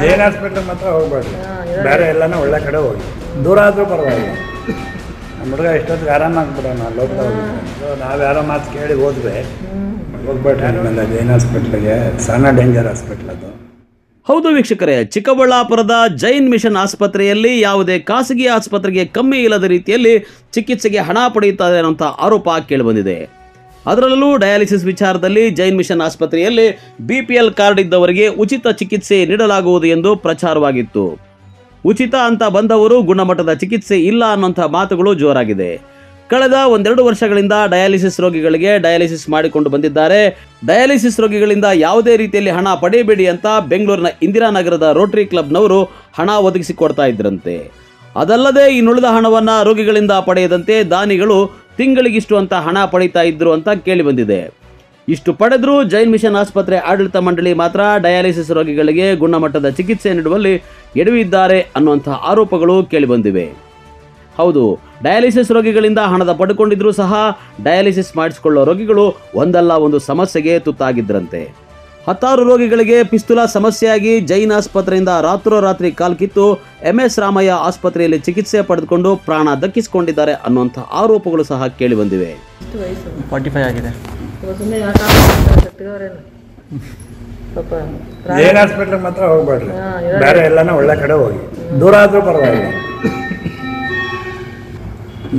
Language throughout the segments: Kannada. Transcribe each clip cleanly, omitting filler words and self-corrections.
ಜೈನ್ ಹಾಸ್ಪಿಟ್ಲ್ ಮಾತ್ರ ಹೋಗ್ಬೇಡ್ರಿ, ಬೇರೆ ಎಲ್ಲನೂ ಒಳ್ಳೆ ಕಡೆ ಹೋಗಿ, ದೂರ ಆದರೂ ಪರವಾಗಿಲ್ಲ. ನಮ್ಮ ಹುಡುಗ ಎಷ್ಟೊತ್ತಿಗೆ ಆರಾಮಾಗ್ಬಿಡೋಣ ಅಲ್ಲಿ ಹೋಗ್ತಾ ಹೋಗ್ಬಿಟ್ಟು. ನಾವು ಯಾರೋ ಮಾತು ಕೇಳಿ ಹೋದ್ವಿ, ಹೋಗ್ಬೇಡ್ರಿ ಆಮೇಲೆ ಜೈನ್ ಹಾಸ್ಪಿಟ್ಲಿಗೆ, ಸಣ್ಣ ಡೇಂಜರ್ ಹಾಸ್ಪಿಟ್ಲ್ ಅದು. ಹೌದು ವೀಕ್ಷಕರೇ, ಚಿಕ್ಕಬಳ್ಳಾಪುರದ ಜೈನ್ ಮಿಷನ್ ಆಸ್ಪತ್ರೆಯಲ್ಲಿ ಯಾವುದೇ ಖಾಸಗಿ ಆಸ್ಪತ್ರೆಗೆ ಕಮ್ಮಿ ಇಲ್ಲದ ರೀತಿಯಲ್ಲಿ ಚಿಕಿತ್ಸೆಗೆ ಹಣ ಪಡೆಯುತ್ತಾರೆ ಅನ್ನುವಂಥ ಆರೋಪ ಕೇಳಿಬಂದಿದೆ. ಅದರಲ್ಲೂ ಡಯಾಲಿಸಿಸ್ ವಿಚಾರದಲ್ಲಿ ಜೈನ್ ಮಿಷನ್ ಆಸ್ಪತ್ರೆಯಲ್ಲಿ BPL ಕಾರ್ಡ್ ಇದ್ದವರಿಗೆ ಉಚಿತ ಚಿಕಿತ್ಸೆ ನೀಡಲಾಗುವುದು ಎಂದು ಪ್ರಚಾರವಾಗಿತ್ತು. ಉಚಿತ ಅಂತ ಬಂದವರು ಗುಣಮಟ್ಟದ ಚಿಕಿತ್ಸೆ ಇಲ್ಲ ಅನ್ನುವಂಥ ಮಾತುಗಳು ಜೋರಾಗಿದೆ. ಕಳೆದ 1-2 ವರ್ಷಗಳಿಂದ ಡಯಾಲಿಸಿಸ್ ರೋಗಿಗಳಿಗೆ ಡಯಾಲಿಸಿಸ್ ಮಾಡಿಕೊಂಡು ಬಂದಿದ್ದಾರೆ. ಡಯಾಲಿಸಿಸ್ ರೋಗಿಗಳಿಂದ ಯಾವುದೇ ರೀತಿಯಲ್ಲಿ ಹಣ ಪಡೆಯಬೇಡಿ ಅಂತ ಬೆಂಗಳೂರಿನ ಇಂದಿರಾನಗರದ ರೋಟರಿ ಕ್ಲಬ್ನವರು ಹಣ ಒದಗಿಸಿಕೊಡ್ತಾ ಇದ್ರಂತೆ. ಅದಲ್ಲದೆ ಇನ್ನುಳಿದ ಹಣವನ್ನು ರೋಗಿಗಳಿಂದ ಪಡೆಯದಂತೆ ದಾನಿಗಳು ತಿಂಗಳಿಗಿಷ್ಟು ಅಂತ ಹಣ ಪಡೀತಾ ಇದ್ರು ಅಂತ ಕೇಳಿ ಬಂದಿದೆ. ಇಷ್ಟು ಪಡೆದರೂ ಜೈನ್ ಮಿಷನ್ ಆಸ್ಪತ್ರೆ ಆಡಳಿತ ಮಂಡಳಿ ಮಾತ್ರ ಡಯಾಲಿಸಿಸ್ ರೋಗಿಗಳಿಗೆ ಗುಣಮಟ್ಟದ ಚಿಕಿತ್ಸೆ ನೀಡುವಲ್ಲಿ ಎಡವಿದ್ದಾರೆ ಅನ್ನುವಂಥ ಆರೋಪಗಳು ಕೇಳಿಬಂದಿವೆ. ಹೌದು, ಡಯಾಲಿಸಿಸ್ ರೋಗಿಗಳಿಂದ ಹಣದ ಪಡ್ಕೊಂಡಿದ್ರೂ ಸಹ ಡಯಾಲಿಸಿಸ್ ಮಾಡಿಸಿಕೊಳ್ಳೋ ರೋಗಿಗಳು ಒಂದಲ್ಲ ಒಂದು ಸಮಸ್ಯೆಗೆ ತುತ್ತಾಗಿದ್ರಂತೆ. 10 ರೋಗಿಗಳಿಗೆ ಪಿಸ್ತುಲ ಸಮಸ್ಯೆಯಾಗಿ ಜೈನ್ ಆಸ್ಪತ್ರೆಯಿಂದ ರಾತ್ರೋರಾತ್ರಿ ಕಾಲ್ಕಿತ್ತು MS ರಾಮಯ್ಯ ಆಸ್ಪತ್ರೆಯಲ್ಲಿ ಚಿಕಿತ್ಸೆ ಪಡೆದುಕೊಂಡು ಪ್ರಾಣ ದಕ್ಕಿಸಿಕೊಂಡಿದ್ದಾರೆ ಅನ್ನುವಂಥ ಆರೋಪಗಳು ಸಹ ಕೇಳಿಬಂದಿವೆ. 45 ಆಗಿದೆ. ಜೈನ್ ಹಾಸ್ಪಿಟ್ಲಿಗೆ ಮಾತ್ರ ಹೋಗ್ಬೇಡ್ರಿ, ಬೇರೆ ಎಲ್ಲನೂ ಒಳ್ಳೆ ಕಡೆ ಹೋಗಿ, ದೂರ ಆದರೂ ಪರವಾಗಿಲ್ಲ.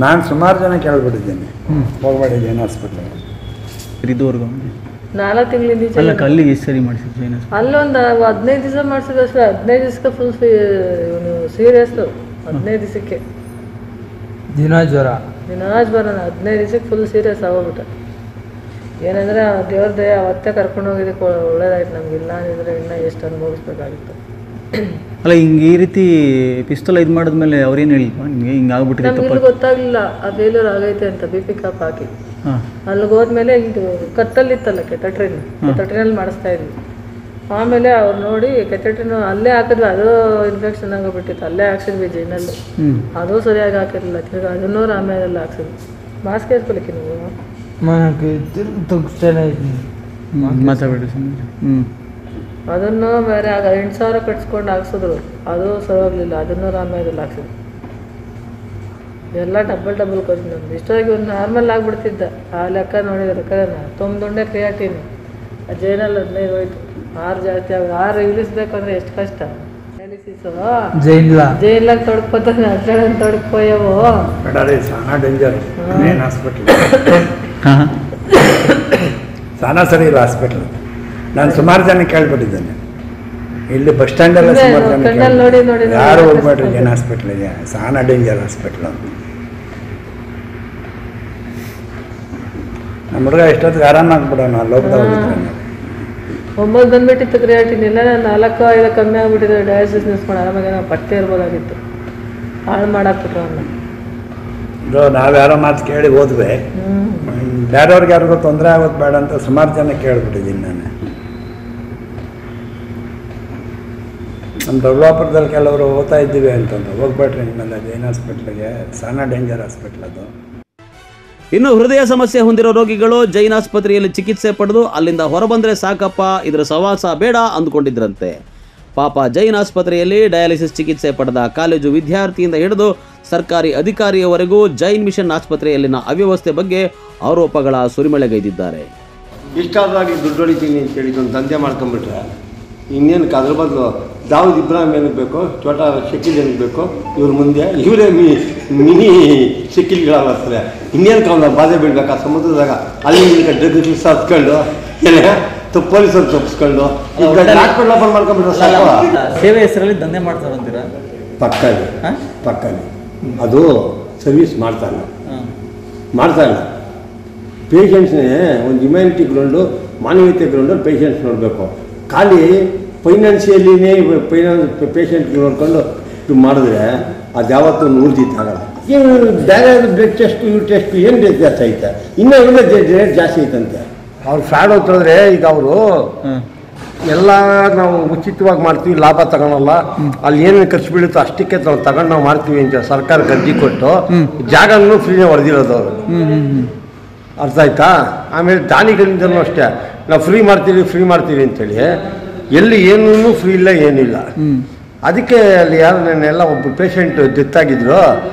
ನಾನು ಸುಮಾರು ಜನ ಕೇಳ್ಬಿಟ್ಟಿದ್ದೇನೆ, ಹೋಗ್ಬೇಡಿ ಜೈನ್ ಹಾಸ್ಪಿಟ್ಲಿಗೆ. ಇದುವರೆಗೂ 4 ತಿಂಗಳಿಂದ ಅಲ್ಲ, ಅಲ್ಲಿಗೆ ಎಷ್ಟು ಸರಿ ಮಾಡಿಸಿದ್ದು ಜೈನ್ ಹಾಸ್ಪಿಟ್ಲ್? ಅಲ್ಲೊಂದು 15 ದಿವಸ ಮಾಡಿಸಿದ್ರು ಅಷ್ಟೇ. 15 ದಿವಸಕ್ಕೆ ಫುಲ್ ಸೀರಿಯಸ್. 15 ದಿವಸಕ್ಕೆ ದಿನ ಜ್ವರ 15 ದಿವಸಕ್ಕೆ ಫುಲ್ ಸೀರಿಯಸ್ ಆಗೋಗ್ಬಿಟ್ಟ. ಏನಂದರೆ ದೇವ್ರ ದಯ ಅವತ್ತೇ ಕರ್ಕೊಂಡು ಹೋಗಿದ್ದಕ್ಕೆ ಒಳ್ಳೇದಾಯ್ತು ನಮ್ಗೆ. ಇಲ್ಲ ಅಂದಿದ್ರೆ ಇನ್ನೂ ಎಷ್ಟು ಅನುಭವಿಸ್ಬೇಕಾಗಿತ್ತು. ಅಲ್ಲ, ಹಿಂಗೆ ಈ ರೀತಿ ಪಿಸ್ತೂಲ್ ಇದು ಮಾಡಿದ್ಮೇಲೆ ಅವ್ರೇನು ಹೇಳಿಲ್ವಾ ನಿಮಗೆ ಹಿಂಗೆ ಆಗ್ಬಿಟ್ಟಿದೆ? ನಮ್ಗೆ ಗೊತ್ತಾಗಲಿಲ್ಲ ಆ ಫೇಲ್ಯೂರ್ ಆಗೈತೆ ಅಂತ. BP ಕಾಪ್ ಹಾಕಿ ಅಲ್ಲಿಗೆ ಹೋದ್ಮೇಲೆ ಇದು ಕತ್ತಲ್ಲಿತ್ತಲ್ಲ ಕೆಟಟ್ರಿನಲ್ಲಿ ಮಾಡಿಸ್ತಾ ಇದ್ವಿ. ಆಮೇಲೆ ಅವ್ರು ನೋಡಿ ಕೆಟಟ್ರಿನ ಅಲ್ಲೇ ಹಾಕಿದ್ವಿ, ಅದು ಇನ್ಫೆಕ್ಷನ್ ಆಗೋಗ್ಬಿಟ್ಟಿತ್ತು. ಅಲ್ಲೇ ಹಾಕ್ಸಿದ್ವಿ ಜೈನಲ್ಲಿ, ಅದು ಸರಿಯಾಗಿ ಹಾಕಿರಲಿಲ್ಲ. ತಿರ್ಗಿ ಅದನ್ನೂ ಆಮೇಲೆ ಹಾಕ್ಸಿದ್ವಿ. ಮಾಸ್ಕ್ ಹಾಸ್ಕೊಳಿಕ್ಕೆ ನೀವು ಮಾತಾಡ್ಬೇಡಿ. ಅದನ್ನು ಬೇರೆ ಆಗ 8,000 ಕಟ್ಸ್ಕೊಂಡು ಹಾಕ್ಸಿದ್ರು, ಅದು ಸರಿಯಾಗಲಿಲ್ಲ. ಅದನ್ನೂ ಆಮೇಲೆ ಹಾಕ್ಸಿದ್ವಿ. ಎಲ್ಲ ಡಬಲ್ ಕೊಟ್ಟು ನಮ್ದು ಇಷ್ಟೊಂದು ಒಂದು ನಾರ್ಮಲ್ ಆಗಿಬಿಡ್ತಿದ್ದ. ಆ ಲೆಕ್ಕ ನೋಡಿದ್ರೆ ಕರೆನ 9 ಕ್ರಿಯಾಟಿನ್ ಜೈನಲ್ಲಿ 15 ಹೋಯ್ತು. 6 ಜಾಸ್ತಿ ಆಗ 6 ಇಳಿಸ್ಬೇಕಂದ್ರೆ ಎಷ್ಟು ಕಷ್ಟ. ಡಯಾಲಿಸಿಸು ಜೈಲಾಗ ತೊಡ್ಕೋತಾನೆ, ಅದ್ರಲ್ಲಿ ತೊಡ್ಕೋಯವು ಸಣ್ಣ ಡೇಂಜರ್ ಮೇನ್ ಹಾಸ್ಪಿಟ್ಲ್, ಸಾನ ಸರಿ ಇಲ್ಲ ಹಾಸ್ಪಿಟ್ಲ್. ನಾನು ಸುಮಾರು ಜನ ಕೇಳ್ಬಿಟ್ಟಿದ್ದೇನೆ, ಇಲ್ಲಿ ಬಸ್ ಸ್ಟ್ಯಾಂಡಲ್ಲ ಸುಮಾರು ಜನ ನೋಡಿ ಯಾರು ಹೋಗ್ಬೇಡ್ರಿ ಜೈನ್ ಹಾಸ್ಪಿಟ್ಲಿಗೆ, ಸಾನ ಡೇಂಜರ್ ಹಾಸ್ಪಿಟ್ಲು. ನಮ್ಮ ಹುಡುಗ ಎಷ್ಟೊತ್ತಿಗೆ ಆರಾಮಾಗ್ಬಿಡೋಣ ಅಲ್ಲಿ ಹೋಗ್ತಾ ಹೋಗಿದ್ರೆ. 9 ಬಂದ್ಬಿಟ್ಟಿತ್ತು ಕ್ರಿಯಾಟಿನ್. ಇಲ್ಲ 4-5 ಕಮ್ಮಿ ಆಗ್ಬಿಟ್ಟಿದೆ. ಡಯಾಲಿಸಿಸ್ ನಿಲ್ಸ್ಕೊಂಡು ಆರಾಮಾಗಿ ನಾವು ಪಟ್ಟೆ ಇರ್ಬೋದಾಗಿತ್ತು. ಹಾಳು ಮಾಡಾಕ್ಬಿಟ್ರು ಅವನ್ನ. ನಾವು ಯಾರೋ ಮಾತು ಕೇಳಿ ಹೋದ್ವಿ, ಬೇರೆಯವ್ರಿಗೆ ಯಾರಿಗೂ ತೊಂದರೆ ಆಗೋದು ಬೇಡ ಅಂತ ಸುಮಾರು ಜನ ಕೇಳ್ಬಿಟ್ಟಿದ್ದೀನಿ ನಾನು. ನಮ್ಮ ದೊಡ್ಡಬಳ್ಳಾಪುರದಲ್ಲಿ ಕೆಲವರು ಓದ್ತಾ ಇದ್ದೀವಿ ಅಂತಂದು, ಹೋಗ್ಬೇಡ್ರಿ ನಿಮ್ಮಲ್ಲ ಜೈನ್ ಹಾಸ್ಪಿಟ್ಲಿಗೆ, ಸಣ್ಣ ಡೇಂಜರ್ ಹಾಸ್ಪಿಟ್ಲ್ ಅದು. ಇನ್ನು ಹೃದಯ ಸಮಸ್ಯೆ ಹೊಂದಿರೋ ರೋಗಿಗಳು ಜೈನ್ ಆಸ್ಪತ್ರೆಯಲ್ಲಿ ಚಿಕಿತ್ಸೆ ಪಡೆದು ಅಲ್ಲಿಂದ ಹೊರಬಂದರೆ ಸಾಕಪ್ಪ, ಇದರ ಸವಾಸ ಬೇಡ ಅಂದುಕೊಂಡಿದ್ರಂತೆ. ಪಾಪ ಜೈನ್ ಆಸ್ಪತ್ರೆಯಲ್ಲಿ ಡಯಾಲಿಸಿಸ್ ಚಿಕಿತ್ಸೆ ಪಡೆದ ಕಾಲೇಜು ವಿದ್ಯಾರ್ಥಿಯಿಂದ ಹಿಡಿದು ಸರ್ಕಾರಿ ಅಧಿಕಾರಿಯವರೆಗೂ ಜೈನ್ ಮಿಷನ್ ಆಸ್ಪತ್ರೆಯಲ್ಲಿನ ಅವ್ಯವಸ್ಥೆ ಬಗ್ಗೆ ಆರೋಪಗಳ ಸುರಿಮಳೆಗೈದಿದ್ದಾರೆ. ಇಷ್ಟಾದಾಗಿ ದುಡ್ಡು ಹೊಡಿತೀನಿ ಅಂತ ಹೇಳಿ ಒಂದು ದಂಧೆ ಮಾಡ್ಕೊಂಡ್ಬಿಟ್ರೆ ಇನ್ನೇನಕ್ಕೆ ಅದ್ರ ಬದಲು ದಾವೂದ್ ಇಬ್ರಾಹಿಂ ಏನಕ್ಕೆ ಬೇಕು, ಛೋಟಾ ಶಕೀಲ್ ಏನಕ್ಕೆ ಬೇಕು, ಇವ್ರ ಮುಂದೆ ಇವರೇ ಮಿನಿ ಶಕೀಲ್ಗಳಾಗ್ತಾರೆ. ಇನ್ನೇನಕ್ಕೆ ಅವನ್ನ ಬಾಧೆ ಬೀಳ್ಬೇಕಾ ಸಮುದ್ರದಾಗ? ಅಲ್ಲಿ ಡ್ರಗ್ ಹತ್ಕೊಂಡು ಏನೇ ಪೊಲೀಸರು ತಪ್ಪಿಸ್ಕೊಂಡು ಈಗ ಡಾಕ್ಟರ್ ಲಾಭ ಮಾಡ್ಕೊಂಡ್ಬಿಟ್ರೆ ಸಾಕು. ಸೇವೆ ಹೆಸರಲ್ಲಿ ದಂಧೆ ಮಾಡ್ತಾರಂತೀರ? ಪಕ್ಕಲ್ಲಿ ಅದು ಸರ್ವಿಸ್ ಮಾಡ್ತಾ ಇಲ್ಲ. ಪೇಷಂಟ್ಸ್ನೇ ಒಂದು ಹ್ಯುಮ್ಯಾನಿಟಿ ಗ್ರೌಂಡು, ಮಾನವೀಯತೆ ಗ್ರೌಂಡಲ್ಲಿ ಪೇಷಂಟ್ಸ್ ನೋಡಬೇಕು. ಖಾಲಿ ಫೈನಾನ್ಷಿಯಲಿನೇ ಪೇಷಂಟ್ ನೋಡ್ಕೊಂಡು ಮಾಡಿದ್ರೆ ಅದು ಯಾವತ್ತೂ ಊರ್ಜಿತ್ತಾಗಲ್ಲ. ಏನು ಬೇರೆ ಬ್ಲಡ್ ಟೆಸ್ಟು ಇವ್ರ ಟೆಸ್ಟು ಏನು ರೇಟ್ ಜಾಸ್ತಿ ಐತೆ, ಇನ್ನೂ ಎಲ್ಲ ರೇಟ್ ಜಾಸ್ತಿ ಐತಂತೆ. ಅವ್ರು ಫ್ರಾಡ್ ಹೋಗ್ತಂದ್ರೆ ಈಗ ಅವರು ಎಲ್ಲ ನಾವು ಉಚಿತವಾಗಿ ಮಾಡ್ತೀವಿ, ಲಾಭ ತಗೊಳಲ್ಲ, ಅಲ್ಲಿ ಏನೇನು ಖರ್ಚು ಬೀಳುತ್ತೋ ಅಷ್ಟಕ್ಕೆ ನಾವು ತಗೊಂಡು ನಾವು ಮಾಡ್ತೀವಿ ಅಂತ ಸರ್ಕಾರ ಅರ್ಜಿ ಕೊಟ್ಟು ಜಾಗನೂ ಫ್ರೀನೇ ಹೊಡೆದಿರೋದು ಅವರು. ಅರ್ಥ ಆಯ್ತಾ? ಆಮೇಲೆ ದಾನಿಗಳಿಂದಲೂ ಅಷ್ಟೇ ನಾವು ಫ್ರೀ ಮಾಡ್ತೀವಿ ಅಂತೇಳಿ ಎಲ್ಲಿ ಏನೂ ಫ್ರೀ ಇಲ್ಲ ಏನಿಲ್ಲ. ಅದಕ್ಕೆ ಅಲ್ಲಿ ಯಾರು ನೆನ್ನೆಲ್ಲ ಒಬ್ಬ ಪೇಷಂಟ್ ಡೆತ್ ಆಗಿದ್ರು,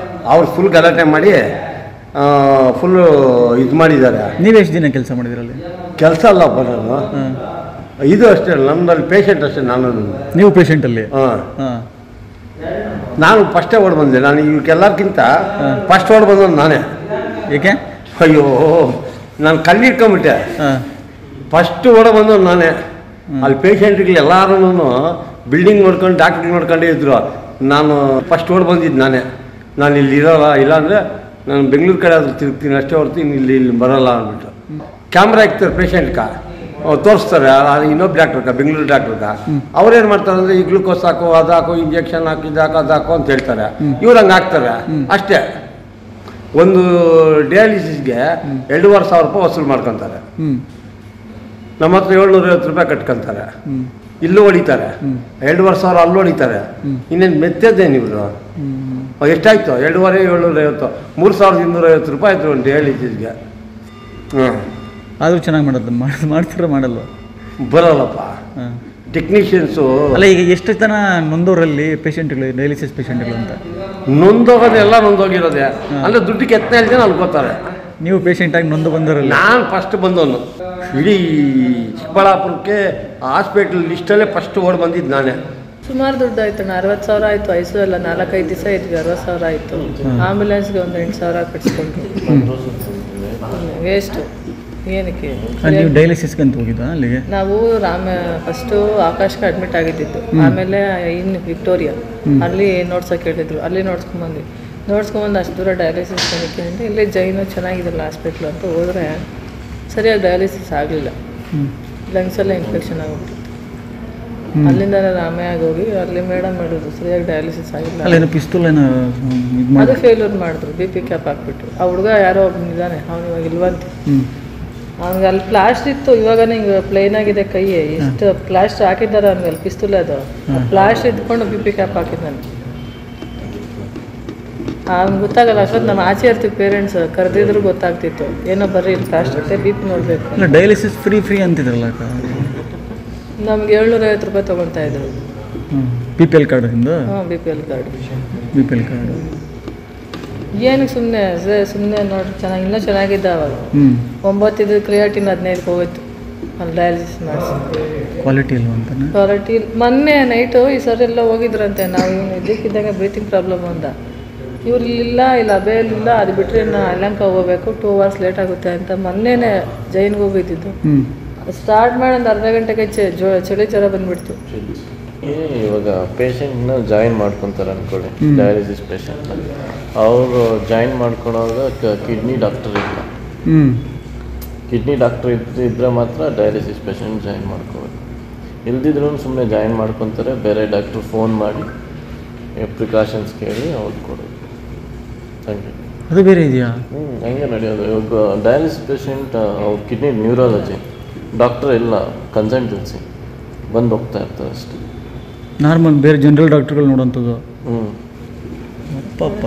ಅವ್ರು ಫುಲ್ ಗಲಾಟೆ ಮಾಡಿ ಫುಲ್ಲು ಇದು ಮಾಡಿದ್ದಾರೆ. ನೀವೆಷ್ಟು ದಿನ ಕೆಲಸ ಮಾಡಿದ್ರಲ್ಲಿ? ಕೆಲಸ ಅಲ್ಲ ಬರೋದು, ಇದು ಅಷ್ಟೇ ನಮ್ಮಲ್ಲಿ ಪೇಷಂಟ್ ಅಷ್ಟೇ. ನೀವು ಪೇಷಂಟಲ್ಲಿ? ಹಾಂ, ನಾನು ಫಸ್ಟೇ ಓಡ್ ಬಂದೆ. ನಾನು ಇವಕ್ಕೆಲ್ಲಕ್ಕಿಂತ ಫಸ್ಟ್ ಓಡ್ ಬಂದದ್ದು ನಾನೇ. ಏಕೆ? ಅಯ್ಯೋ, ನಾನು ಕಲ್ಲಿಟ್ಕೊಂಬಿಟ್ಟೆ. ಫಸ್ಟ್ ಓಡ ಬಂದದ್ದು ನಾನೇ. ಅಲ್ಲಿ ಪೇಷಂಟ್ಗಳು ಎಲ್ಲರೂ ಬಿಲ್ಡಿಂಗ್ ನೋಡ್ಕೊಂಡು ಡಾಕ್ಟ್ರ್ ನೋಡ್ಕೊಂಡೇ ಇದ್ರು. ನಾನು ಫಸ್ಟ್ ಓಡ್ ಬಂದಿದ್ದು ನಾನೇ. ನಾನು ಇಲ್ಲಿ ಇರೋಲ್ಲ, ಇಲ್ಲಾಂದರೆ ನಾನು ಬೆಂಗಳೂರು ಕಡೆ ಆದರೂ ತಿರುಗ್ತೀನಿ ಅಷ್ಟೇ ಹೊರ್ತು ಇಲ್ಲಿ ಬರೋಲ್ಲ ಅಂದ್ಬಿಟ್ಟು ಕ್ಯಾಮ್ರಾ ಇಕ್ತಾರೆ ಪೇಷಂಟ್ಗೆ, ತೋರಿಸ್ತಾರೆ ಇನ್ನೊಬ್ಬ ಡಾಕ್ಟ್ರಕ್ಕ, ಬೆಂಗಳೂರು ಡಾಕ್ಟ್ರಕ್ಕ. ಅವ್ರೇನು ಮಾಡ್ತಾರೆ ಅಂದರೆ ಈ ಗ್ಲೂಕೋಸ್ ಹಾಕೋ, ಅದು ಹಾಕೋ, ಇಂಜೆಕ್ಷನ್ ಹಾಕಿ ಇದಾಕೋ ಅದು ಹಾಕೋ ಅಂತ ಹೇಳ್ತಾರೆ. ಇವ್ರು ಹಂಗೆ ಹಾಕ್ತಾರೆ ಅಷ್ಟೇ. ಒಂದು ಡಯಾಲಿಸಿಸ್ಗೆ 2,500 ರೂಪಾಯಿ ವಸೂಲು ಮಾಡ್ಕೊತಾರೆ. ನಮ್ಮ ಹತ್ರ 750 ರೂಪಾಯಿ ಕಟ್ಕೊತಾರೆ. ಇಲ್ಲೂ ಹೊಡಿತಾರೆ, 2,500 ಅಲ್ಲಿ ಹೊಡಿತಾರೆ. ಇನ್ನೇನು ಮೆತ್ತದೇನು ಇವರು? ಎಷ್ಟಾಯ್ತು? 2,500 3,250 ರೂಪಾಯಿ ಆಯ್ತು ಒಂದು ಡಯಾಲಿಸಿಸ್ಗೆ. ಆದರೂ ಚೆನ್ನಾಗಿ ಮಾಡೋದು ಮಾಡ್ತಾರ ಮಾಡಲ್ವ? ಬರೋಲ್ಲಪ್ಪ ಟೆಕ್ನಿಷಿಯನ್ಸು. ಅಲ್ಲ, ಈಗ ಎಷ್ಟು ಜನ ನೊಂದವರಲ್ಲಿ ಪೇಷಂಟ್ಗಳು, ಡಯಾಲಿಸಿಸ್ ಪೇಷಂಟ್ಗಳು ಅಂತ? ನೊಂದೋಗೋದೆಲ್ಲ ನೊಂದೋಗಿರೋದೆ. ಅಂದರೆ ದುಡ್ಡಿಗೆ 17 ಜನ ಅಲ್ಕೋತಾರೆ. ನೀವು ಪೇಷಂಟಾಗಿ ನೊಂದು ಬಂದವರಲ್ಲಿ? ನಾನು ಫಸ್ಟ್ ಬಂದವನು. ಇಡೀ ಚಿಕ್ಕಬಳ್ಳಾಪುರಕ್ಕೆ ಹಾಸ್ಪಿಟ್ಲ್ ಲಿಸ್ಟಲ್ಲೇ ಫಸ್ಟ್ ಓಡ್ ಬಂದಿದ್ದು ನಾನೇ. ಸುಮಾರು ದುಡ್ಡು ಆಯ್ತು. 60,000 ಆಯಿತು. ಐಸು ಎಲ್ಲ 4-5 ದಿವಸ ಇದ್ವಿ. 60,000 ಆಯಿತು. ಆಂಬ್ಯುಲೆನ್ಸ್ಗೆ ಒಂದು 8,000 ಕಟ್ಸ್ಕೊಂಡ್ರು. ವೇಸ್ಟು ಏನಕ್ಕೆ? ನೀವು ಡಯಾಲಿಸಿಸ್ಗೆ ಅಂತ ಹೋಗಿದ್ದಾ ಅಲ್ಲಿಗೆ? ನಾವು ಫಸ್ಟು ಆಕಾಶ್ಗೆ ಅಡ್ಮಿಟ್ ಆಗಿದ್ದಿದ್ದು. ಆಮೇಲೆ ಇನ್ನು ವಿಕ್ಟೋರಿಯಾ ಅಲ್ಲಿ ನೋಡ್ಸೋಕೆ ಹೇಳಿದ್ರು. ಅಲ್ಲಿ ನೋಡ್ಸ್ಕೊಂಬಂದು ಅಷ್ಟು ದೂರ ಡಯಾಲಿಸಿಸ್ ಏನಕ್ಕೆ ಅಂದರೆ ಇಲ್ಲೇ ಜೈನು ಚೆನ್ನಾಗಿದಲ್ಲ ಹಾಸ್ಪಿಟ್ಲು ಅಂತ ಹೋದರೆ ಸರಿಯಾಗಿ ಡಯಾಲಿಸಿಸ್ ಆಗಲಿಲ್ಲ. ಲಂಗ್ಸೆಲ್ಲ ಇನ್ಫೆಕ್ಷನ್ ಆಗಿಬಿಟ್ಟಿತ್ತು. ಅಲ್ಲಿಂದ ರಾಮೆಯಾಗಿ ಹೋಗಿ ಅಲ್ಲಿ ಮೇಡಮ್ ಹೇಳಿದ್ರು ಸರಿಯಾಗಿ ಡಯಾಲಿಸಿಸ್ ಆಗಿಲ್ಲ. ಪಿಸ್ತೂಲ್ ಅದು ಫೇಲ್ಯೂರ್ ಮಾಡಿದ್ರು. BP ಕ್ಯಾಪ್ ಹಾಕ್ಬಿಟ್ರು. ಆ ಹುಡುಗ ಯಾರೋ ಒಬ್ಬನಿದ್ದಾನೆ, ಅವನು ಇವಾಗ ಇಲ್ವಂತೆ. ಅವ್ನಿಗೆ ಅಲ್ಲಿ ಪ್ಲಾಸ್ಟ್ ಇತ್ತು. ಇವಾಗ ಹಿಂಗೆ ಪ್ಲೇನ್ ಆಗಿದೆ ಕೈ. ಇಷ್ಟು ಪ್ಲಾಸ್ಟ್ ಹಾಕಿದ್ದಾರೆ ಅವ್ನಿಗೆ ಅಲ್ಲಿ ಪಿಸ್ತೂಲ್. ಅದು ಪ್ಲಾಸ್ಟ್ ಇದ್ಕೊಂಡು BP ಕ್ಯಾಪ್ ಹಾಕಿದ್ದಾನೆ. ಅವ್ನು ಗೊತ್ತಾಗಲ್ಲ. ಅಷ್ಟೊತ್ತು ನಮ್ಮ ಆಚೆ ಇರ್ತೀವಿ ಪೇರೆಂಟ್ಸ್, ಕರೆದಿದ್ರು ಗೊತ್ತಾಗ್ತಿತ್ತು. ಏನೋ ಬರ್ರಿ ಇಲ್ಲಿ ಪ್ಲಾಸ್ಟ್ ಇರುತ್ತೆ, BP ನೋಡಬೇಕು. ಡಯಾಲಿಸಿಸ್ ಫ್ರೀ ಅಂತಿದ್ರಲ್ಲ? ನಮ್ಗೆ 750 ರೂಪಾಯಿ ತೊಗೊಳ್ತಾ ಇದ್ರು. BPL ಕಾರ್ಡಿಂದ? ಹಾಂ, BPL ಕಾರ್ಡ್. ಏನಕ್ಕೆ ಸುಮ್ಮನೆ ನೋಡಿ ಚೆನ್ನಾಗಿ ಇನ್ನೂ ಚೆನ್ನಾಗಿದ್ದ ಅವಾಗ. 9 ಕ್ರಿಯಾಟಿನ್ 15 ಹೋಗೋಯ್ತು ಅಲ್ಲಿ ಡಯಾಲಿಸಿಸ್ ಮಾಡಿಸಿ. ಕ್ವಾಲಿಟಿ ಇಲ್ವ ಅಂತ? ಕ್ವಾಲಿಟಿ ಮೊನ್ನೆ ನೈಟು ಈ ಸರ್ ಎಲ್ಲ ಹೋಗಿದ್ರಂತೆ. ನಾವು ಇವನು ಇದಕ್ಕಿದ್ದಂಗೆ ಬ್ರೀತಿಂಗ್ ಪ್ರಾಬ್ಲಮ್ ಅಂದ. ಇವ್ರು ಇಲ್ಲ ಅಬೇಲಿಲ್ಲ, ಅದು ಬಿಟ್ಟರೆ ನಾನು ಯಲಹಂಕ ಹೋಗಬೇಕು, 2 hours ಲೇಟ್ ಆಗುತ್ತೆ ಅಂತ ಮೊನ್ನೆನೇ ಜೈನ್ಗೆ ಹೋಗಿದ್ದು. ಸ್ಟಾರ್ಟ್ ಮಾಡಿ ಒಂದು ಅರ್ಧ ಗಂಟೆಗೆ ಚಳಿ ಜ್ವರ ಬಂದ್ಬಿಡ್ತು. ಇವಾಗ ಪೇಷಂಟ್ನ ಜಾಯಿನ್ ಮಾಡ್ಕೊತಾರೆ ಅಂದ್ಕೊಳ್ಳಿ, ಡಯಾಲಿಸಿಸ್ ಪೇಷಂಟ್. ಅವರು ಜಾಯಿನ್ ಮಾಡ್ಕೊಳೋವಾಗ ಕಿಡ್ನಿ ಡಾಕ್ಟರ್ ಇಲ್ಲ. ಕಿಡ್ನಿ ಡಾಕ್ಟರ್ ಇದ್ದರೆ ಮಾತ್ರ ಡಯಾಲಿಸಿಸ್ ಪೇಷಂಟ್ ಜಾಯಿನ್ ಮಾಡ್ಕೋಬೇಕು. ಇಲ್ದಿದ್ರೂ ಸುಮ್ಮನೆ ಜಾಯಿನ್ ಮಾಡ್ಕೊತಾರೆ. ಬೇರೆ ಡಾಕ್ಟ್ರು ಫೋನ್ ಮಾಡಿ ಪ್ರಿಕಾಷನ್ಸ್ ಕೇಳಿ ಅವ್ರಿಗೆ ಕೊಡೋದು. ಹಂಗೆ ಅದು ಬೇರೆ ಇದೆಯಾ? ಹಂಗೆ ನಡೆಯೋದು. ಇವಾಗ ಡಯಾಲಿಸಿಸ್ ಪೇಷಂಟ್ ಅವ್ರ ಕಿಡ್ನಿ ನ್ಯೂರಾಲಜಿ ಡಾಕ್ಟರ್ ಇಲ್ಲ, ಕನ್ಸಲ್ಟೆನ್ಸಿ ಬಂದು ಹೋಗ್ತಾ ಇರ್ತಾರೆ ಅಷ್ಟೇ. ನಾರ್ಮಲ್ ಬೇರೆ ಜನರಲ್ ಡಾಕ್ಟರ್ಗಳು ನೋಡೋಂಥದ್ದು. ಅಪ್ಪಪ್ಪ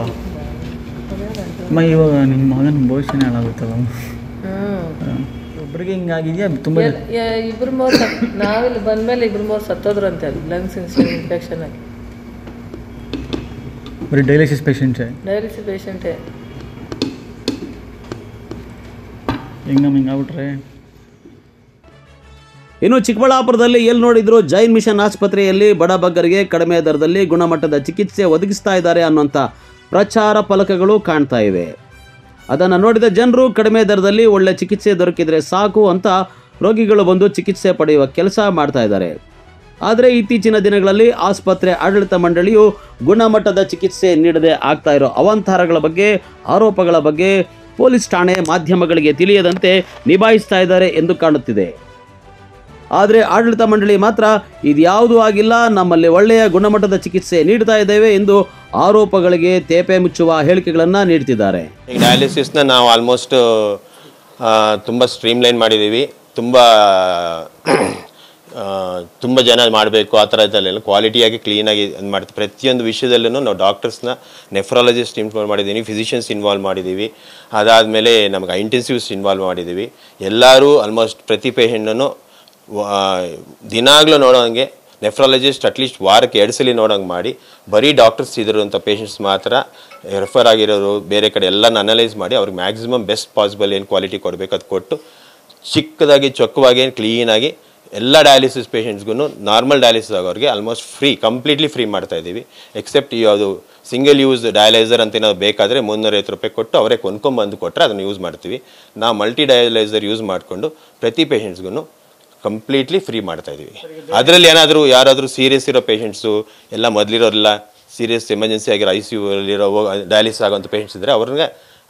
ಇವಾಗ ನಿಮ್ಮ ಮಗನ ಭವಿಷ್ಯನೇ ಹಾಳಾಗುತ್ತಲ್ಲ. ಒಬ್ಬರಿಗೆ ಹಿಂಗಾಗಿದೆಯಾ? ತುಂಬ 2-3 ನಾವಿಲ್ಲಿ ಬಂದಮೇಲೆ 2-3 ಸತ್ತೋದ್ರು ಅಂತ. ಅಲ್ಲಿ ಲಂಗ್ಸ್ ಇನ್ಫೆಕ್ಷನ್ ಆಗಿ. ಬರೀ ಡಯಾಲಿಸಿಸ್ ಪೇಷಂಟೇ? ಡಯಾಲಿಸಿಸ್ ಪೇಷಂಟೇ. ಹಿಂಗಾಗ್ಬಿಟ್ರೆ. ಇನ್ನು ಚಿಕ್ಕಬಳ್ಳಾಪುರದಲ್ಲಿ ಎಲ್ಲಿ ನೋಡಿದ್ರು ಜೈನ್ ಮಿಷನ್ ಆಸ್ಪತ್ರೆಯಲ್ಲಿ ಬಡಬಗ್ಗರಿಗೆ ಕಡಿಮೆ ದರದಲ್ಲಿ ಗುಣಮಟ್ಟದ ಚಿಕಿತ್ಸೆ ಒದಗಿಸ್ತಾ ಇದ್ದಾರೆ ಅನ್ನುವಂಥ ಪ್ರಚಾರ ಫಲಕಗಳು ಕಾಣ್ತಾ ಇವೆ. ಅದನ್ನು ನೋಡಿದ ಜನರು ಕಡಿಮೆ ದರದಲ್ಲಿ ಒಳ್ಳೆ ಚಿಕಿತ್ಸೆ ದೊರಕಿದರೆ ಸಾಕು ಅಂತ ರೋಗಿಗಳು ಬಂದು ಚಿಕಿತ್ಸೆ ಪಡೆಯುವ ಕೆಲಸ ಮಾಡ್ತಾ ಇದ್ದಾರೆ. ಆದರೆ ಇತ್ತೀಚಿನ ದಿನಗಳಲ್ಲಿ ಆಸ್ಪತ್ರೆ ಆಡಳಿತ ಮಂಡಳಿಯು ಗುಣಮಟ್ಟದ ಚಿಕಿತ್ಸೆ ನೀಡದೆ ಆಗ್ತಾ ಇರೋ ಅವಾಂತರಗಳ ಬಗ್ಗೆ, ಆರೋಪಗಳ ಬಗ್ಗೆ ಪೊಲೀಸ್ ಠಾಣೆ ಮಾಧ್ಯಮಗಳಿಗೆ ತಿಳಿಯದಂತೆ ನಿಭಾಯಿಸ್ತಾ ಇದ್ದಾರೆ ಎಂದು ಕಾಣುತ್ತಿದೆ. ಆದರೆ ಆಡಳಿತ ಮಂಡಳಿ ಮಾತ್ರ ಇದ್ಯಾವುದೂ ಆಗಿಲ್ಲ, ನಮ್ಮಲ್ಲಿ ಒಳ್ಳೆಯ ಗುಣಮಟ್ಟದ ಚಿಕಿತ್ಸೆ ನೀಡ್ತಾ ಇದ್ದೇವೆ ಎಂದು ಆರೋಪಗಳಿಗೆ ತೇಪೆ ಮುಚ್ಚುವ ಹೇಳಿಕೆಗಳನ್ನು ನೀಡ್ತಿದ್ದಾರೆ. ಡಯಾಲಿಸಿಸ್ನ ನಾವು ಆಲ್ಮೋಸ್ಟ್ ತುಂಬ ಸ್ಟ್ರೀಮ್ಲೈನ್ ಮಾಡಿದ್ದೀವಿ. ತುಂಬ ಜನ ಮಾಡಬೇಕು ಆ ಥರ ಇದಲ್ಲೆಲ್ಲ ಕ್ವಾಲಿಟಿಯಾಗಿ ಕ್ಲೀನಾಗಿ ಇದು ಮಾಡ್ತೀವಿ. ಪ್ರತಿಯೊಂದು ವಿಷಯದಲ್ಲೂ ನಾವು ಡಾಕ್ಟರ್ಸ್ನ ನೆಫ್ರಾಲಜಿಸ್ಟ್ ಇನ್ವಾಲ್ವ್ ಮಾಡಿದ್ದೀವಿ, ಫಿಸಿಷಿಯನ್ಸ್ ಇನ್ವಾಲ್ವ್ ಮಾಡಿದ್ದೀವಿ. ಅದಾದಮೇಲೆ ನಮಗೆ ಇಂಟೆನ್ಸಿವ್ಸ್ ಇನ್ವಾಲ್ವ್ ಮಾಡಿದ್ದೀವಿ. ಎಲ್ಲರೂ ಆಲ್ಮೋಸ್ಟ್ ಪ್ರತಿ ಪೇಷಂಟನ್ನು ದಿನಾಗಲೂ ನೋಡೋಂಗೆ ನೆಫ್ರಾಲಜಿಸ್ಟ್ ಅಟ್ಲೀಸ್ಟ್ ವಾರಕ್ಕೆ 2 ಸಲ ನೋಡೋಂಗೆ ಮಾಡಿ, ಬರೀ ಡಾಕ್ಟರ್ಸ್ ಇದ್ರಂಥ ಪೇಷಂಟ್ಸ್ ಮಾತ್ರ ರೆಫರ್ ಆಗಿರೋರು ಬೇರೆ ಕಡೆ ಎಲ್ಲನ ಅನಲೈಸ್ ಮಾಡಿ ಅವ್ರಿಗೆ ಮ್ಯಾಕ್ಸಿಮಮ್ ಬೆಸ್ಟ್ ಪಾಸಿಬಲ್ ಏನು ಕ್ವಾಲಿಟಿ ಕೊಡಬೇಕು ಅದು ಕೊಟ್ಟು ಚಿಕ್ಕದಾಗಿ ಚೊಕ್ಕವಾಗಿ ಕ್ಲೀನಾಗಿ ಎಲ್ಲ ಡಯಾಲಿಸಿಸ್ ಪೇಷಂಟ್ಸ್ಗೂ ನಾರ್ಮಲ್ ಡಯಾಲಿಸಿಸ್ ಆಗೋರಿಗೆ ಆಲ್ಮೋಸ್ಟ್ ಕಂಪ್ಲೀಟ್ಲಿ ಫ್ರೀ ಮಾಡ್ತಾ ಇದ್ದೀವಿ. ಎಕ್ಸೆಪ್ಟ್ ಯಾವುದು ಸಿಂಗಲ್ ಯೂಸ್ ಡಯಾಲೈಸರ್ ಅಂತ ಏನಾದ್ರು ಬೇಕಾದರೆ 350 ರೂಪಾಯಿ ಕೊಟ್ಟು ಅವರೇ ಕೊಂಡ್ಕೊಂಬಂದು ಕೊಟ್ಟರೆ ಅದನ್ನು ಯೂಸ್ ಮಾಡ್ತೀವಿ. ನಾವು ಮಲ್ಟಿ ಡಯಾಲೈಸರ್ ಯೂಸ್ ಮಾಡಿಕೊಂಡು ಪ್ರತಿ ಪೇಷಂಟ್ಸ್ಗೂ ಕಂಪ್ಲೀಟ್ಲಿ ಫ್ರೀ ಮಾಡ್ತಾ ಇದ್ದೀವಿ. ಅದರಲ್ಲಿ ಯಾರಾದರೂ ಸೀರಿಯಸ್ ಇರೋ ಪೇಷಂಟ್ಸು ಎಲ್ಲ ಮೊದಲಿರೋರೆಲ್ಲ ಸೀರಿಯಸ್ ಎಮರ್ಜೆನ್ಸಿ ಆಗಿರೋ ICU ಅಲ್ಲಿರೋ ಡಯಾಲಿಸಿಸ್ ಆಗೋಂಥ ಪೇಷಂಟ್ಸ್ ಇದ್ದರೆ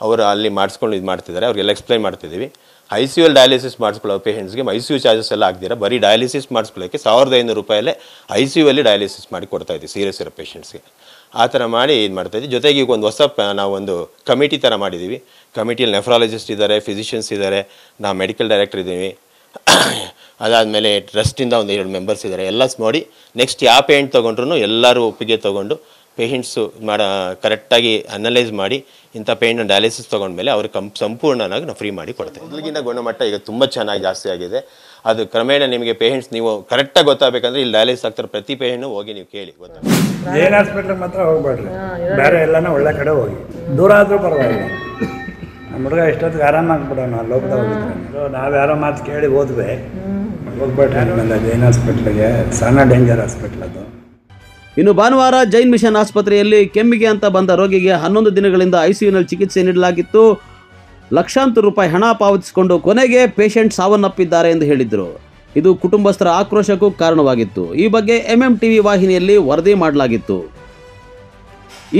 ಅವರು ಅಲ್ಲಿ ಮಾಡಿಸ್ಕೊಂಡು ಇದು ಮಾಡ್ತಿದ್ದಾರೆ, ಅವ್ರಿಗೆಲ್ಲ ಎಕ್ಸ್ಪ್ಲೈನ್ ಮಾಡ್ತಿದ್ದೀವಿ. ICU ಡಯಾಲಿಸಿಸ್ ಮಾಡಿಸ್ಕೊಳ್ಳೋ ಪೇಷಂಟ್ಸ್ಗೆ ICU ಚಾರ್ಜಸ್ ಎಲ್ಲ ಆಗ್ದಿರ ಬರೀ ಡಯಾಲಿಸಿಸ್ ಮಾಡಿಸ್ಕೊಳ್ಳೋಕ್ಕೆ 1500 ರೂಪಾಯಲ್ಲೇ ICU ಅಲ್ಲಿ ಡಯಾಲಿಸಿಸ್ ಮಾಡಿ ಕೊಡ್ತಾ ಇದ್ದೀವಿ ಸೀರಿಯಸ್ ಇರೋ ಪೇಷಂಟ್ಸ್ಗೆ. ಆ ಥರ ಮಾಡಿ ಇದು ಮಾಡ್ತಾಯಿದ್ವಿ. ಜೊತೆಗೆ ಈಗ ಒಂದು ಹೊಸ ನಾವೊಂದು ಕಮಿಟಿ ಥರ ಮಾಡಿದ್ದೀವಿ. ಕಮಿಟಿಯಲ್ಲಿ ನೆಫ್ರಾಲಜಿಸ್ಟ್ ಇದ್ದಾರೆ, ಫಿಸಿಷಿಯನ್ಸ್ ಇದ್ದಾರೆ, ನಾವು ಮೆಡಿಕಲ್ ಡೈರೆಕ್ಟರ್ ಇದ್ದೀವಿ. ಅದಾದಮೇಲೆ ಟ್ರಸ್ಟಿಂದ ಒಂದು 2 ಮೆಂಬರ್ಸ್ ಇದ್ದಾರೆ. ಎಲ್ಲ ನೋಡಿ ನೆಕ್ಸ್ಟ್ ಯಾವ ಪೇಷಂಟ್ ತೊಗೊಂಡ್ರು ಎಲ್ಲರೂ ಒಪ್ಪಿಗೆ ತೊಗೊಂಡು ಪೇಷಂಟ್ಸು ಕರೆಕ್ಟಾಗಿ ಅನಲೈಸ್ ಮಾಡಿ ಇಂಥ ಪೇಷಂಟ್ ಡಯಾಲಿಸಿಸ್ ತೊಗೊಂಡ್ಮೇಲೆ ಅವ್ರಿಗೆ ಸಂಪೂರ್ಣವಾಗಿ ನಾವು ಫ್ರೀ ಮಾಡಿ ಕೊಡ್ತೇವೆ. ಮೊದಲಿಗಿಂತ ಗುಣಮಟ್ಟ ಈಗ ತುಂಬ ಚೆನ್ನಾಗಿ ಜಾಸ್ತಿ ಆಗಿದೆ. ಅದು ಕ್ರಮೇಣ ನಿಮಗೆ ಪೇಷಂಟ್ಸ್ ನೀವು ಕರೆಕ್ಟಾಗಿ ಗೊತ್ತಾಗಬೇಕಂದ್ರೆ ಇಲ್ಲಿ ಡಯಾಲಿಸಿಸ್ ಆಗ್ತಾರೆ ಪ್ರತಿ ಪೇಷಂಟ್ ಹೋಗಿ ನೀವು ಕೇಳಿ ಗೊತ್ತಾಗ. ಏನು ಹಾಸ್ಪಿಟ್ಲಿಗೆ ಮಾತ್ರ ಹೋಗ್ಬೇಡ್ರಿ, ಬೇರೆ ಎಲ್ಲನೂ ಒಳ್ಳೆ ಕಡೆ ಹೋಗಿ. ದೂರ ಆದರೂ ಪರವಾಗಿಲ್ಲ, ನಮ್ಮ ಹುಡುಗ ಎಷ್ಟೊತ್ತಿಗೆ ಆರಾಮಾಗ್ಬಿಡೋಣ ಲೋಕದಾಗ ಹೋಗಿದ್ರೆ. ನಾವು ಯಾರೋ ಮಾತು ಕೇಳಿ ಹೋದ್ವಿ, ಹೋಗ್ಬೇಡ್ರಿ ಆಮೇಲೆ ಜೈನ್ ಹಾಸ್ಪಿಟ್ಲಿಗೆ, ಸಣ್ಣ ಡೇಂಜರ್ ಹಾಸ್ಪಿಟ್ಲ್ ಅದು. ಇನ್ನು ಭಾನುವಾರ ಜೈನ್ ಮಿಷನ್ ಆಸ್ಪತ್ರೆಯಲ್ಲಿ ಕೆಮ್ಮಿಗೆ ಅಂತ ಬಂದ ರೋಗಿಗೆ 11 ದಿನಗಳಿಂದ ICUನಲ್ಲಿ ಚಿಕಿತ್ಸೆ ನೀಡಲಾಗಿತ್ತು. ಲಕ್ಷಾಂತರ ರೂಪಾಯಿ ಹಣ ಪಾವತಿಸಿಕೊಂಡು ಕೊನೆಗೆ ಪೇಷಂಟ್ ಸಾವನ್ನಪ್ಪಿದ್ದಾರೆ ಎಂದು ಹೇಳಿದ್ರು. ಇದು ಕುಟುಂಬಸ್ಥರ ಆಕ್ರೋಶಕ್ಕೂ ಕಾರಣವಾಗಿತ್ತು. ಈ ಬಗ್ಗೆ MMTV ವಾಹಿನಿಯಲ್ಲಿ ವರದಿ ಮಾಡಲಾಗಿತ್ತು.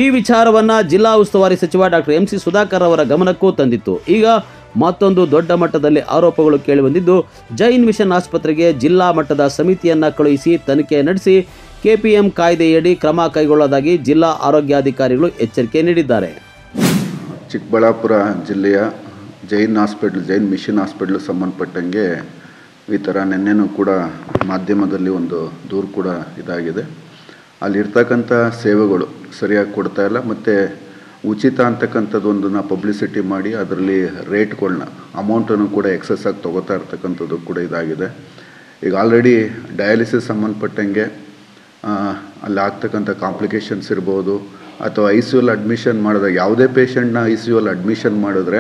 ಈ ವಿಚಾರವನ್ನ ಜಿಲ್ಲಾ ಉಸ್ತುವಾರಿ ಸಚಿವ ಡಾಕ್ಟರ್ MC ಸುಧಾಕರ್ ಅವರ ಗಮನಕ್ಕೂ ತಂದಿತ್ತು. ಈಗ ಮತ್ತೊಂದು ದೊಡ್ಡ ಮಟ್ಟದಲ್ಲಿ ಆರೋಪಗಳು ಕೇಳಿಬಂದಿದ್ದು, ಜೈನ್ ಮಿಷನ್ ಆಸ್ಪತ್ರೆಗೆ ಜಿಲ್ಲಾ ಮಟ್ಟದ ಸಮಿತಿಯನ್ನ ಕಳುಹಿಸಿ ತನಿಖೆ ನಡೆಸಿ KPM ಕಾಯ್ದೆಯಡಿ ಕ್ರಮ ಕೈಗೊಳ್ಳೋದಾಗಿ ಜಿಲ್ಲಾ ಆರೋಗ್ಯಾಧಿಕಾರಿಗಳು ಎಚ್ಚರಿಕೆ ನೀಡಿದ್ದಾರೆ. ಚಿಕ್ಕಬಳ್ಳಾಪುರ ಜಿಲ್ಲೆಯ ಜೈನ್ ಮಿಷನ್ ಹಾಸ್ಪಿಟ್ಲ್ ಸಂಬಂಧಪಟ್ಟಂಗೆ ಈ ಥರ ನಿನ್ನೆನೂ ಕೂಡ ಮಾಧ್ಯಮದಲ್ಲಿ ಒಂದು ದೂರು ಕೂಡ ಇದಾಗಿದೆ. ಅಲ್ಲಿರ್ತಕ್ಕಂಥ ಸೇವೆಗಳು ಸರಿಯಾಗಿ ಕೊಡ್ತಾ ಇಲ್ಲ, ಮತ್ತು ಉಚಿತ ಅಂತಕ್ಕಂಥದ್ದೊಂದನ್ನು ಪಬ್ಲಿಸಿಟಿ ಮಾಡಿ ಅದರಲ್ಲಿ ರೇಟ್ಗಳನ್ನ ಅಮೌಂಟನ್ನು ಕೂಡ ಎಕ್ಸಸ್ ಆಗಿ ತೊಗೋತಾ ಇರ್ತಕ್ಕಂಥದ್ದು ಕೂಡ ಇದಾಗಿದೆ. ಈಗ ಆಲ್ರೆಡಿ ಡಯಾಲಿಸಿಸ್ ಸಂಬಂಧಪಟ್ಟಂಗೆ ಅಲ್ಲಿ ಆಗ್ತಕ್ಕಂಥ ಕಾಂಪ್ಲಿಕೇಶನ್ಸ್ ಇರ್ಬೋದು, ಅಥವಾ ICUಲ್ಲಿ ಅಡ್ಮಿಷನ್ ಮಾಡಿದಾಗ ಯಾವುದೇ ಪೇಷಂಟ್ನ ICUಲ್ಲಿ ಅಡ್ಮಿಷನ್ ಮಾಡಿದ್ರೆ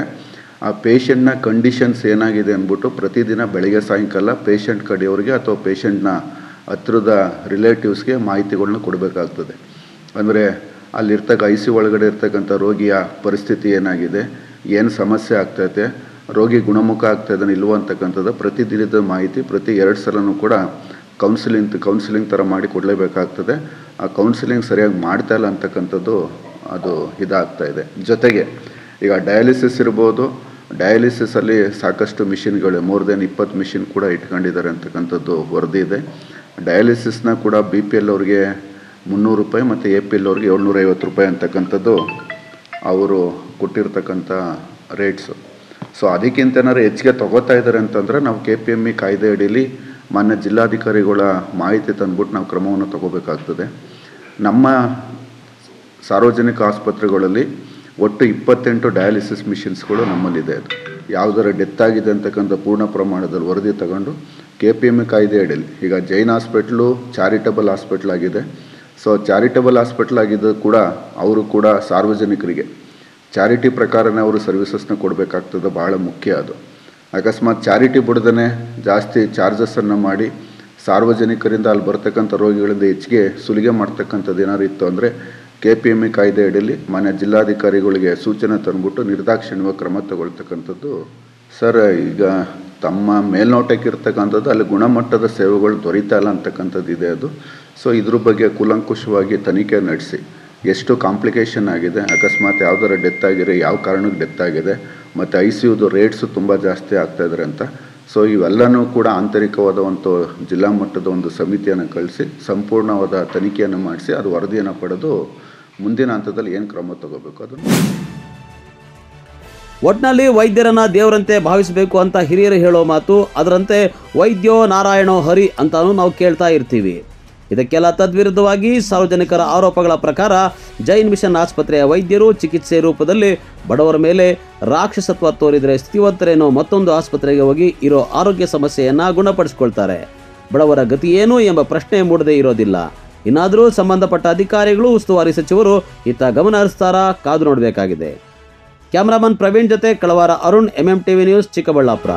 ಆ ಪೇಷಂಟ್ನ ಕಂಡೀಷನ್ಸ್ ಏನಾಗಿದೆ ಅಂದ್ಬಿಟ್ಟು ಪ್ರತಿದಿನ ಬೆಳಗ್ಗೆ ಸಾಯಂಕಾಲ ಪೇಷಂಟ್ ಕಡೆಯವ್ರಿಗೆ ಅಥವಾ ಪೇಷಂಟ್ನ ಹತ್ರದ ರಿಲೇಟಿವ್ಸ್ಗೆ ಮಾಹಿತಿಗಳನ್ನ ಕೊಡಬೇಕಾಗ್ತದೆ. ಅಂದರೆ ಅಲ್ಲಿರ್ತಕ್ಕ ICU ಒಳಗಡೆ ಇರ್ತಕ್ಕಂಥ ರೋಗಿಯ ಪರಿಸ್ಥಿತಿ ಏನಾಗಿದೆ, ಏನು ಸಮಸ್ಯೆ ಆಗ್ತೈತೆ, ರೋಗಿ ಗುಣಮುಖ ಆಗ್ತಾಯಿದ್ದಾನೆ ಇಲ್ವೋ ಅಂತಕ್ಕಂಥದ್ದು ಪ್ರತಿದಿನದ ಮಾಹಿತಿ ಪ್ರತಿ 2 ಸಲನೂ ಕೂಡ ಕೌನ್ಸಿಲಿಂಗ್ ಥರ ಮಾಡಿ ಕೊಡಲೇಬೇಕಾಗ್ತದೆ. ಆ ಕೌನ್ಸಿಲಿಂಗ್ ಸರಿಯಾಗಿ ಮಾಡ್ತಾ ಇಲ್ಲ ಅಂತಕ್ಕಂಥದ್ದು ಅದು ಇದಾಗ್ತಾಯಿದೆ. ಜೊತೆಗೆ ಈಗ ಡಯಾಲಿಸಿಸ್ ಇರ್ಬೋದು, ಡಯಾಲಿಸಿಸಲ್ಲಿ ಸಾಕಷ್ಟು ಮಿಷಿನ್ಗಳು ಮೋರ್ ದೆನ್ 20 ಮಿಷಿನ್ ಕೂಡ ಇಟ್ಕೊಂಡಿದ್ದಾರೆ ಅಂತಕ್ಕಂಥದ್ದು ವರದಿ ಇದೆ. ಡಯಾಲಿಸಿಸ್ನ ಕೂಡ BPL ಅವ್ರಿಗೆ 300 ರೂಪಾಯಿ ಮತ್ತು APL ಅವ್ರಿಗೆ 750 ರೂಪಾಯಿ ಅಂತಕ್ಕಂಥದ್ದು ಅವರು ಕೊಟ್ಟಿರ್ತಕ್ಕಂಥ ರೇಟ್ಸು. ಸೊ ಅದಕ್ಕಿಂತ ಏನಾದ್ರು ಹೆಚ್ಚಿಗೆ ತೊಗೋತಾ ಇದ್ದಾರೆ ಅಂತಂದರೆ ನಾವು KPM ಕಾಯ್ದೆ ಅಡಿಯಲ್ಲಿ ಮಾನ್ಯ ಜಿಲ್ಲಾಧಿಕಾರಿಗಳ ಮಾಹಿತಿ ತಂದ್ಬಿಟ್ಟು ನಾವು ಕ್ರಮವನ್ನು ತಗೋಬೇಕಾಗ್ತದೆ. ನಮ್ಮ ಸಾರ್ವಜನಿಕ ಆಸ್ಪತ್ರೆಗಳಲ್ಲಿ ಒಟ್ಟು 28 ಡಯಾಲಿಸಿಸ್ ಮಿಷಿನ್ಸ್ಗಳು ನಮ್ಮಲ್ಲಿದೆ. ಅದು ಯಾವುದರ ಡೆತ್ ಆಗಿದೆ ಅಂತಕ್ಕಂಥ ಪೂರ್ಣ ಪ್ರಮಾಣದಲ್ಲಿ ವರದಿ ತಗೊಂಡು KPM ಕಾಯ್ದೆ ಅಡಿಯಲ್ಲಿ ಈಗ ಜೈನ್ ಹಾಸ್ಪಿಟ್ಲು ಚಾರಿಟಬಲ್ ಹಾಸ್ಪಿಟ್ಲ್ ಆಗಿದೆ. ಸೊ ಚಾರಿಟಬಲ್ ಹಾಸ್ಪಿಟ್ಲ್ ಆಗಿದ್ದು ಕೂಡ ಅವರು ಕೂಡ ಸಾರ್ವಜನಿಕರಿಗೆ ಚಾರಿಟಿ ಪ್ರಕಾರನೇ ಅವರು ಸರ್ವಿಸಸ್ನ ಕೊಡಬೇಕಾಗ್ತದೆ, ಭಾಳ ಮುಖ್ಯ ಅದು. ಅಕಸ್ಮಾತ್ ಚಾರಿಟಿ ಬಿಡ್ದೇ ಜಾಸ್ತಿ ಚಾರ್ಜಸನ್ನು ಮಾಡಿ ಸಾರ್ವಜನಿಕರಿಂದ ಅಲ್ಲಿ ಬರ್ತಕ್ಕಂಥ ರೋಗಿಗಳಿಂದ ಹೆಚ್ಚಿಗೆ ಸುಲಿಗೆ ಮಾಡ್ತಕ್ಕಂಥದ್ದು ಏನಾದ್ರು ಇತ್ತು ಅಂದರೆ KPM ಕಾಯ್ದೆ ಅಡಿಯಲ್ಲಿ ಮಾನ್ಯ ಜಿಲ್ಲಾಧಿಕಾರಿಗಳಿಗೆ ಸೂಚನೆ ತಂದುಬಿಟ್ಟು ನಿರ್ದಾಕ್ಷಿಣ್ಯವಾಗಿ ಕ್ರಮ ತಗೊಳ್ತಕ್ಕಂಥದ್ದು. ಸರ್, ಈಗ ತಮ್ಮ ಮೇಲ್ನೋಟಕ್ಕೆ ಇರ್ತಕ್ಕಂಥದ್ದು ಅಲ್ಲಿ ಗುಣಮಟ್ಟದ ಸೇವೆಗಳು ದೊರೀತಾ ಇಲ್ಲ ಅಂತಕ್ಕಂಥದ್ದು ಇದೆ ಅದು. ಸೊ ಇದ್ರ ಬಗ್ಗೆ ಕೂಲಂಕುಷವಾಗಿ ತನಿಖೆ ನಡೆಸಿ ಎಷ್ಟು ಕಾಂಪ್ಲಿಕೇಶನ್ ಆಗಿದೆ, ಅಕಸ್ಮಾತ್ ಯಾವುದರ ಡೆತ್ ಆಗಿದೆ, ಯಾವ ಕಾರಣಕ್ಕೆ ಡೆತ್ ಆಗಿದೆ, ಮತ್ತು ICUದು ರೇಟ್ಸು ತುಂಬ ಜಾಸ್ತಿ ಆಗ್ತಾಯಿದ್ದಾರೆ ಅಂತ. ಸೊ ಇವೆಲ್ಲನೂ ಕೂಡ ಆಂತರಿಕವಾದ ಒಂದು ಜಿಲ್ಲಾ ಮಟ್ಟದ ಒಂದು ಸಮಿತಿಯನ್ನು ಕಳಿಸಿ ಸಂಪೂರ್ಣವಾದ ತನಿಖೆಯನ್ನು ಮಾಡಿಸಿ ಅದು ವರದಿಯನ್ನು ಪಡೆದು ಮುಂದಿನ ಹಂತದಲ್ಲಿ ಏನು ಕ್ರಮ ತಗೋಬೇಕು ಅದನ್ನು. ಒಟ್ನಲ್ಲಿ ವೈದ್ಯರನ್ನ ದೇವರಂತೆ ಭಾವಿಸಬೇಕು ಅಂತ ಹಿರಿಯರು ಹೇಳೋ ಮಾತು, ಅದರಂತೆ ವೈದ್ಯೋ ನಾರಾಯಣೋ ಹರಿ ಅಂತಾನು ನಾವು ಕೇಳ್ತಾ ಇರ್ತೀವಿ. ಇದಕ್ಕೆಲ್ಲ ತದ್ವಿರುದ್ಧವಾಗಿ ಸಾರ್ವಜನಿಕರ ಆರೋಪಗಳ ಪ್ರಕಾರ ಜೈನ್ ಮಿಷನ್ ಆಸ್ಪತ್ರೆಯ ವೈದ್ಯರು ಚಿಕಿತ್ಸೆ ರೂಪದಲ್ಲಿ ಬಡವರ ಮೇಲೆ ರಾಕ್ಷಸತ್ವ ತೋರಿದರೆ ಸ್ಥಿತಿವಂತರೇನೋ ಮತ್ತೊಂದು ಆಸ್ಪತ್ರೆಗೆ ಹೋಗಿ ಇರೋ ಆರೋಗ್ಯ ಸಮಸ್ಯೆಯನ್ನು ಗುಣಪಡಿಸಿಕೊಳ್ತಾರೆ. ಬಡವರ ಗತಿ ಏನು ಎಂಬ ಪ್ರಶ್ನೆ ಮೂಡದೇ ಇರೋದಿಲ್ಲ. ಇನ್ನಾದರೂ ಸಂಬಂಧಪಟ್ಟ ಅಧಿಕಾರಿಗಳು, ಉಸ್ತುವಾರಿ ಸಚಿವರು ಇತ್ತ ಗಮನ ಹರಿಸ್ತಾರಾ? ಕಾದು ನೋಡಬೇಕಾಗಿದೆ. ಕ್ಯಾಮರಾಮನ್ ಪ್ರವೀಣ್ ಜೊತೆ ಕಳವಾರ ಅರುಣ್, MMTV ನ್ಯೂಸ್, ಚಿಕ್ಕಬಳ್ಳಾಪುರ.